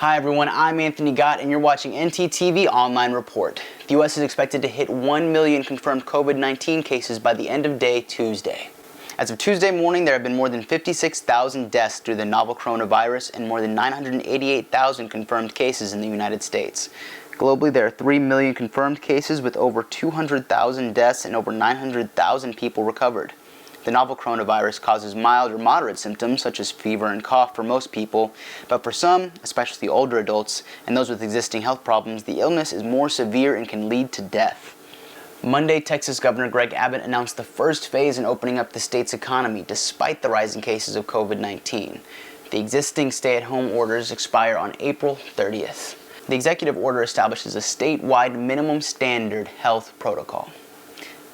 Hi everyone, I'm Anthony Gott and you're watching ntTV Online Report. The U.S. is expected to hit 1 million confirmed COVID-19 cases by the end of day Tuesday. As of Tuesday morning, there have been more than 56,000 deaths due to the novel coronavirus and more than 988,000 confirmed cases in the United States. Globally, there are 3 million confirmed cases with over 200,000 deaths and over 900,000 people recovered. The novel coronavirus causes mild or moderate symptoms such as fever and cough for most people, but for some, especially older adults and those with existing health problems, the illness is more severe and can lead to death. Monday, Texas Governor Greg Abbott announced the first phase in opening up the state's economy despite the rising cases of COVID-19. The existing stay-at-home orders expire on April 30th. The executive order establishes a statewide minimum standard health protocol.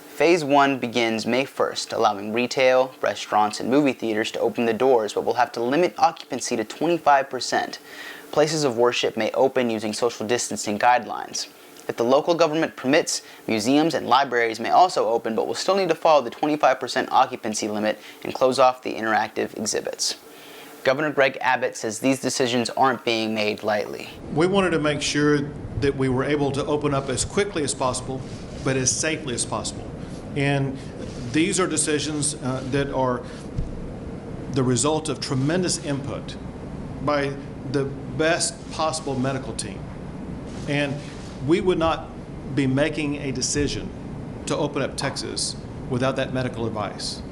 Phase 1 begins May 1st, allowing retail, restaurants, and movie theaters to open the doors, but will have to limit occupancy to 25%. Places of worship may open using social distancing guidelines. If the local government permits, museums and libraries may also open, but will still need to follow the 25% occupancy limit and close off the interactive exhibits. Governor Greg Abbott says these decisions aren't being made lightly. We wanted to make sure that we were able to open up as quickly as possible, but as safely as possible. And these are decisions that are the result of tremendous input by the best possible medical team. And we would not be making a decision to open up Texas without that medical advice.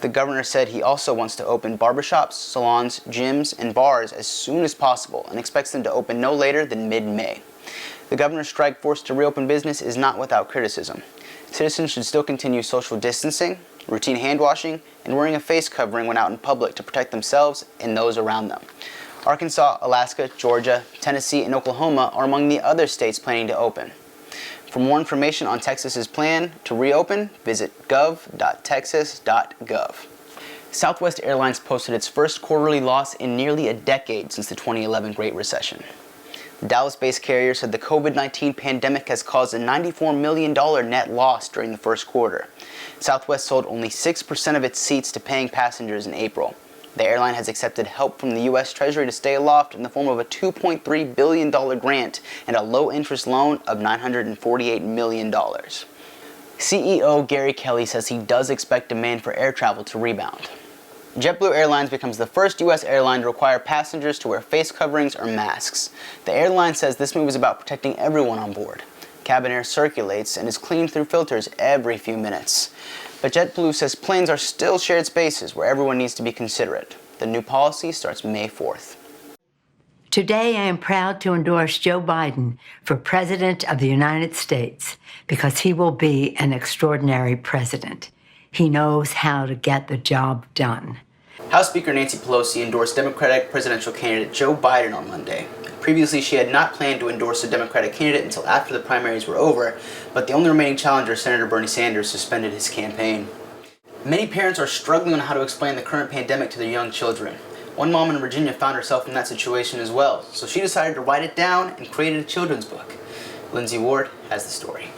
The governor said he also wants to open barbershops, salons, gyms, and bars as soon as possible and expects them to open no later than mid-May. The governor's strike force to reopen business is not without criticism. Citizens should still continue social distancing, routine hand washing, and wearing a face covering when out in public to protect themselves and those around them. Arkansas, Alaska, Georgia, Tennessee, and Oklahoma are among the other states planning to open. For more information on Texas's plan to reopen, visit gov.texas.gov. Southwest Airlines posted its first quarterly loss in nearly a decade since the 2011 Great Recession. The Dallas-based carrier said the COVID-19 pandemic has caused a $94 million net loss during the first quarter. Southwest sold only 6% of its seats to paying passengers in April. The airline has accepted help from the U.S. Treasury to stay aloft in the form of a $2.3 billion grant and a low-interest loan of $948 million. CEO Gary Kelly says he does expect demand for air travel to rebound. JetBlue Airlines becomes the first U.S. airline to require passengers to wear face coverings or masks. The airline says this move is about protecting everyone on board. Cabin air circulates and is cleaned through filters every few minutes. But JetBlue says planes are still shared spaces where everyone needs to be considerate. The new policy starts May 4th. Today, I am proud to endorse Joe Biden for President of the United States because he will be an extraordinary president. He knows how to get the job done. House Speaker Nancy Pelosi endorsed Democratic presidential candidate Joe Biden on Monday. Previously, she had not planned to endorse a Democratic candidate until after the primaries were over, but the only remaining challenger, Senator Bernie Sanders, suspended his campaign. Many parents are struggling on how to explain the current pandemic to their young children. One mom in Virginia found herself in that situation as well, so she decided to write it down and created a children's book. Lindsay Ward has the story.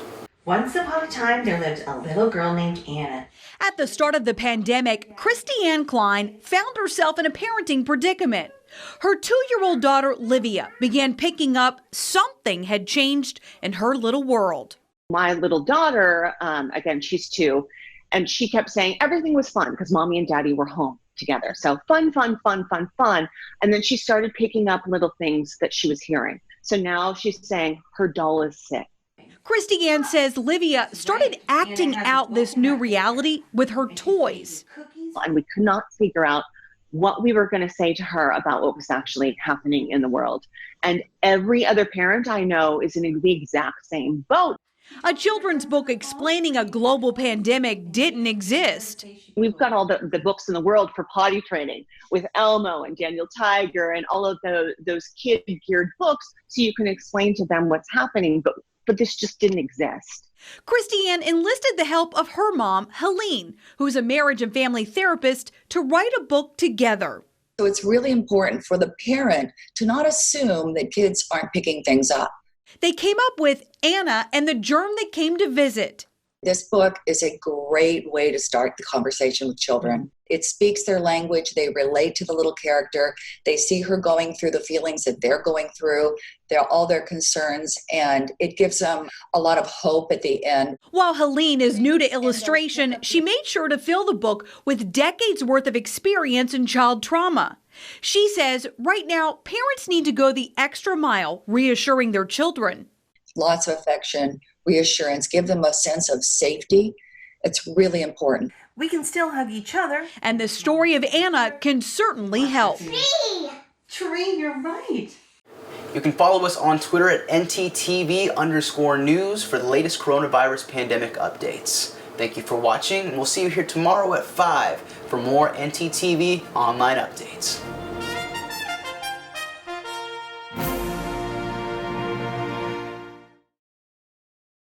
Once upon a time, there lived a little girl named Anna. At the start of the pandemic, Christy Ann Klein found herself in a parenting predicament. Her 2-year-old daughter, Livia, began picking up something had changed in her little world. My little daughter, again, she's 2, and she kept saying everything was fun because mommy and daddy were home together. So fun, fun, fun, fun, fun. And then she started picking up little things that she was hearing. So now she's saying her doll is sick. Christy Ann says Livia started acting out this new reality with her toys. And we could not figure out what we were going to say to her about what was actually happening in the world. And every other parent I know is in the exact same boat. A children's book explaining a global pandemic didn't exist. We've got all the books in the world for potty training with Elmo and Daniel Tiger and all of those kid-geared books so you can explain to them what's happening. But this just didn't exist. Christy Ann enlisted the help of her mom, Helene, who's a marriage and family therapist, to write a book together. So it's really important for the parent to not assume that kids aren't picking things up. They came up with Anna and the germ that came to visit. This book is a great way to start the conversation with children. It speaks their language. They relate to the little character. They see her going through the feelings that they're going through, all their concerns, and it gives them a lot of hope at the end. While Helene is new to illustration, she made sure to fill the book with decades worth of experience in child trauma. She says right now, parents need to go the extra mile reassuring their children. Lots of affection, reassurance, give them a sense of safety. It's really important. We can still hug each other. And the story of Anna can certainly help. Tree, you're right. You can follow us on Twitter at ntTV_news for the latest coronavirus pandemic updates. Thank you for watching, and we'll see you here tomorrow at 5 for more ntTV online updates.